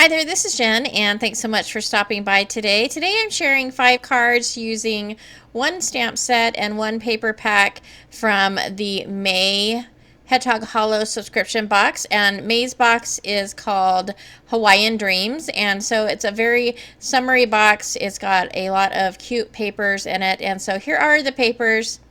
Hi there, this is Jen, and thanks so much for stopping by today. Today I'm sharing 5 cards using one stamp set and one paper pack from the May Hedgehog Hollow subscription box. And May's box is called Hawaiian Dreams, and so it's a very summery box. It's got a lot of cute papers in it, and so here are the papers.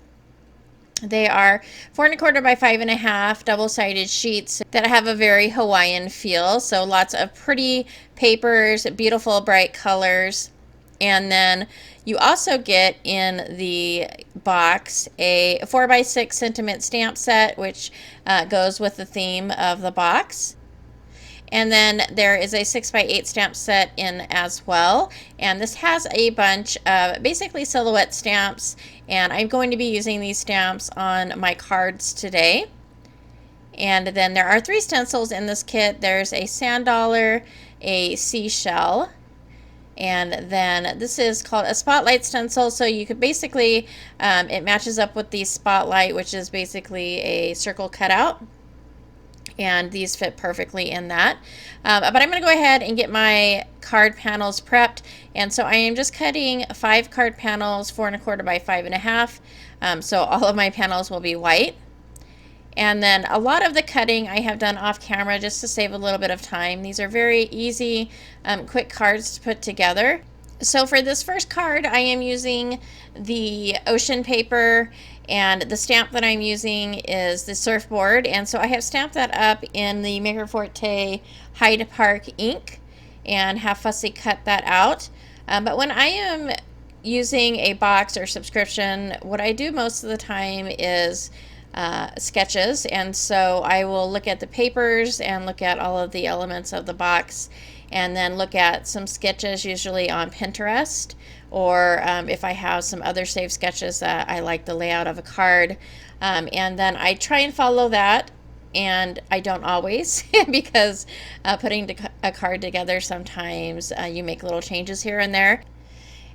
They are 4¼ by 5½ double-sided sheets that have a very Hawaiian feel. So lots of pretty papers, beautiful bright colors. And then you also get in the box a 4x6 sentiment stamp set, which goes with the theme of the box. And then there is a 6x8 stamp set in as well. And this has a bunch of basically silhouette stamps. And I'm going to be using these stamps on my cards today. And then there are 3 stencils in this kit. There's a sand dollar, a seashell, and then this is called a spotlight stencil. So you could basically, it matches up with the spotlight, which is basically a circle cutout. And these fit perfectly in that. But I'm going to go ahead and get my card panels prepped. And so I am just cutting 5 card panels, 4¼ by 5½. So all of my panels will be white. And then a lot of the cutting I have done off camera just to save a little bit of time. These are very easy, quick cards to put together. So for this first card, I am using the ocean paper, and the stamp that I'm using is the surfboard. And so I have stamped that up in the Maker Forte Hyde Park ink and have fussy cut that out. But when I am using a box or subscription, what I do most of the time is sketches. And so I will look at the papers and look at all of the elements of the box, and then look at some sketches, usually on Pinterest, or if I have some other saved sketches that I like the layout of a card. And then I try and follow that, and I don't always because putting a card together, sometimes you make little changes here and there.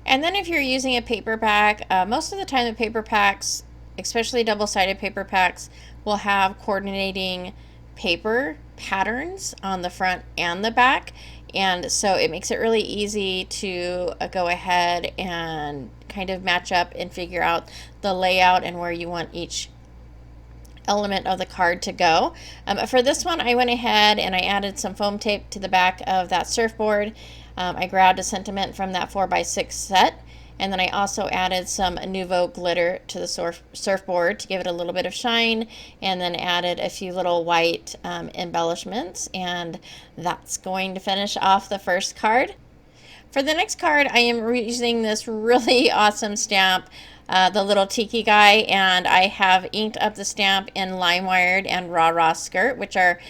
And then if you're using a paper pack, most of the time the paper packs, especially double-sided paper packs, will have coordinating paper patterns on the front and the back. And so it makes it really easy to go ahead and kind of match up and figure out the layout and where you want each element of the card to go. For this one, I went ahead and I added some foam tape to the back of that surfboard. I grabbed a sentiment from that 4x6 set. And then I also added some Nouveau glitter to the surfboard to give it a little bit of shine, and then added a few little white embellishments, and that's going to finish off the first card. For the next card, I am using this really awesome stamp, the little tiki guy, and I have inked up the stamp in Lime Wired and Raw Skirt, which are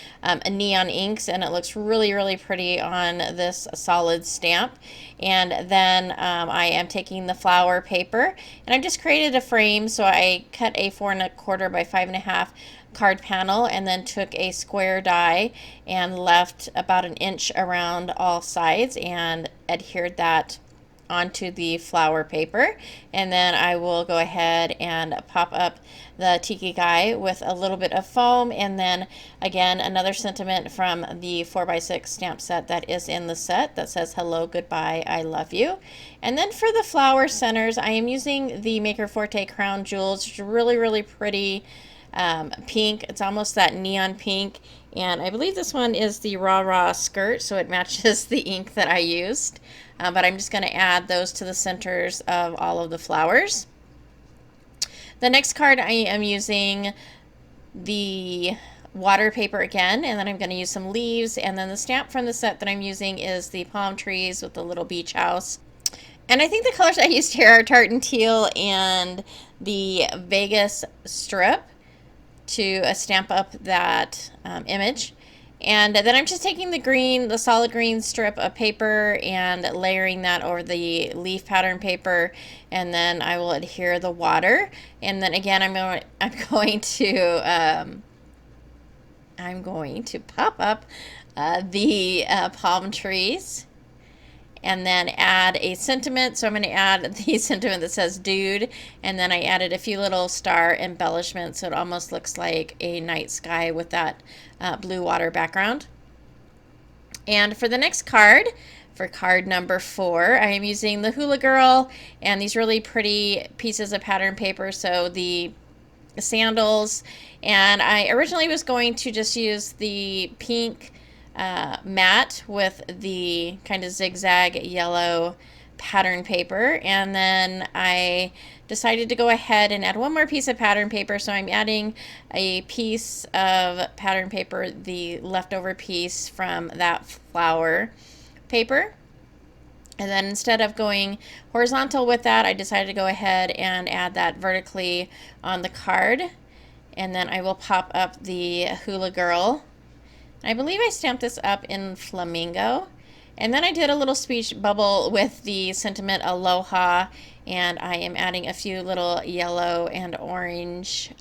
neon inks, and it looks really, really pretty on this solid stamp. And then I am taking the flower paper, and I just created a frame. So I cut a 4¼ by 5½ card panel, and then took a square die and left about an inch around all sides and adhered that onto the flower paper. And then I will go ahead and pop up the tiki guy with a little bit of foam, and then again another sentiment from the 4x6 stamp set that is in the set that says hello, goodbye, I love you. And then for the flower centers, I am using the Maker Forte Crown Jewels. It's really, really pretty pink. It's almost that neon pink, and I believe this one is the Raw Skirt, so it matches the ink that I used. But I'm just going to add those to the centers of all of the flowers. The next card, I am using the water paper again, and then I'm going to use some leaves, and then the stamp from the set that I'm using is the palm trees with the little beach house. And I think the colors I used here are tartan teal and the Vegas strip to stamp up that image. And then I'm just taking the green, the solid green strip of paper, and layering that over the leaf pattern paper, and then I will adhere the water. And then again, I'm going to pop up the palm trees, and then add a sentiment. So I'm going to add the sentiment that says dude, and then I added a few little star embellishments, so it almost looks like a night sky with that blue water background. And for the next card, for card number 4, I am using the Hula Girl and these really pretty pieces of pattern paper, so the sandals. And I originally was going to just use the pink matte with the kind of zigzag yellow pattern paper, and then I decided to go ahead and add one more piece of pattern paper, so I'm adding a piece of pattern paper, the leftover piece from that flower paper. And then instead of going horizontal with that, I decided to go ahead and add that vertically on the card. And then I will pop up the Hula Girl. I believe I stamped this up in Flamingo. And then I did a little speech bubble with the sentiment Aloha, and I am adding a few little yellow and orange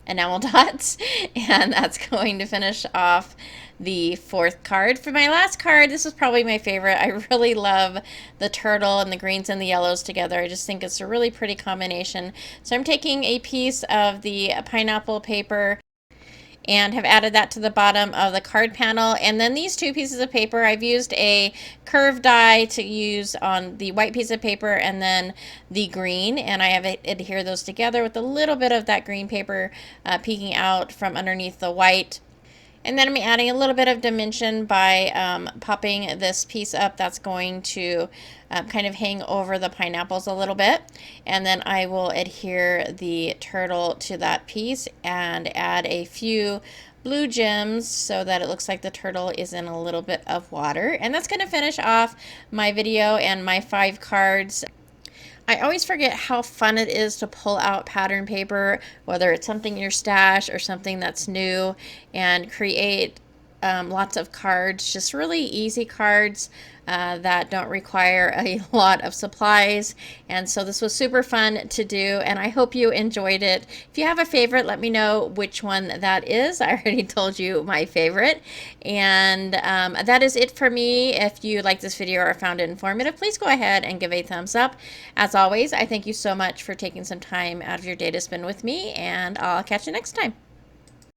enamel dots, and that's going to finish off the 4th card. For my last card, this is probably my favorite. I really love the turtle and the greens and the yellows together. I just think it's a really pretty combination. So I'm taking a piece of the pineapple paper and have added that to the bottom of the card panel. And then these 2 pieces of paper, I've used a curved die to use on the white piece of paper and then the green, and I have adhered those together with a little bit of that green paper peeking out from underneath the white. And then I'm adding a little bit of dimension by popping this piece up that's going to kind of hang over the pineapples a little bit. And then I will adhere the turtle to that piece and add a few blue gems so that it looks like the turtle is in a little bit of water. And that's going to finish off my video and my 5 cards. I always forget how fun it is to pull out pattern paper, whether it's something in your stash or something that's new, and create lots of cards, just really easy cards that don't require a lot of supplies. And so this was super fun to do, and I hope you enjoyed it. If you have a favorite, let me know which one that is. I already told you my favorite. And that is it for me. If you like this video or found it informative, please go ahead and give a thumbs up. As always, I thank you so much for taking some time out of your day to spend with me, and I'll catch you next time.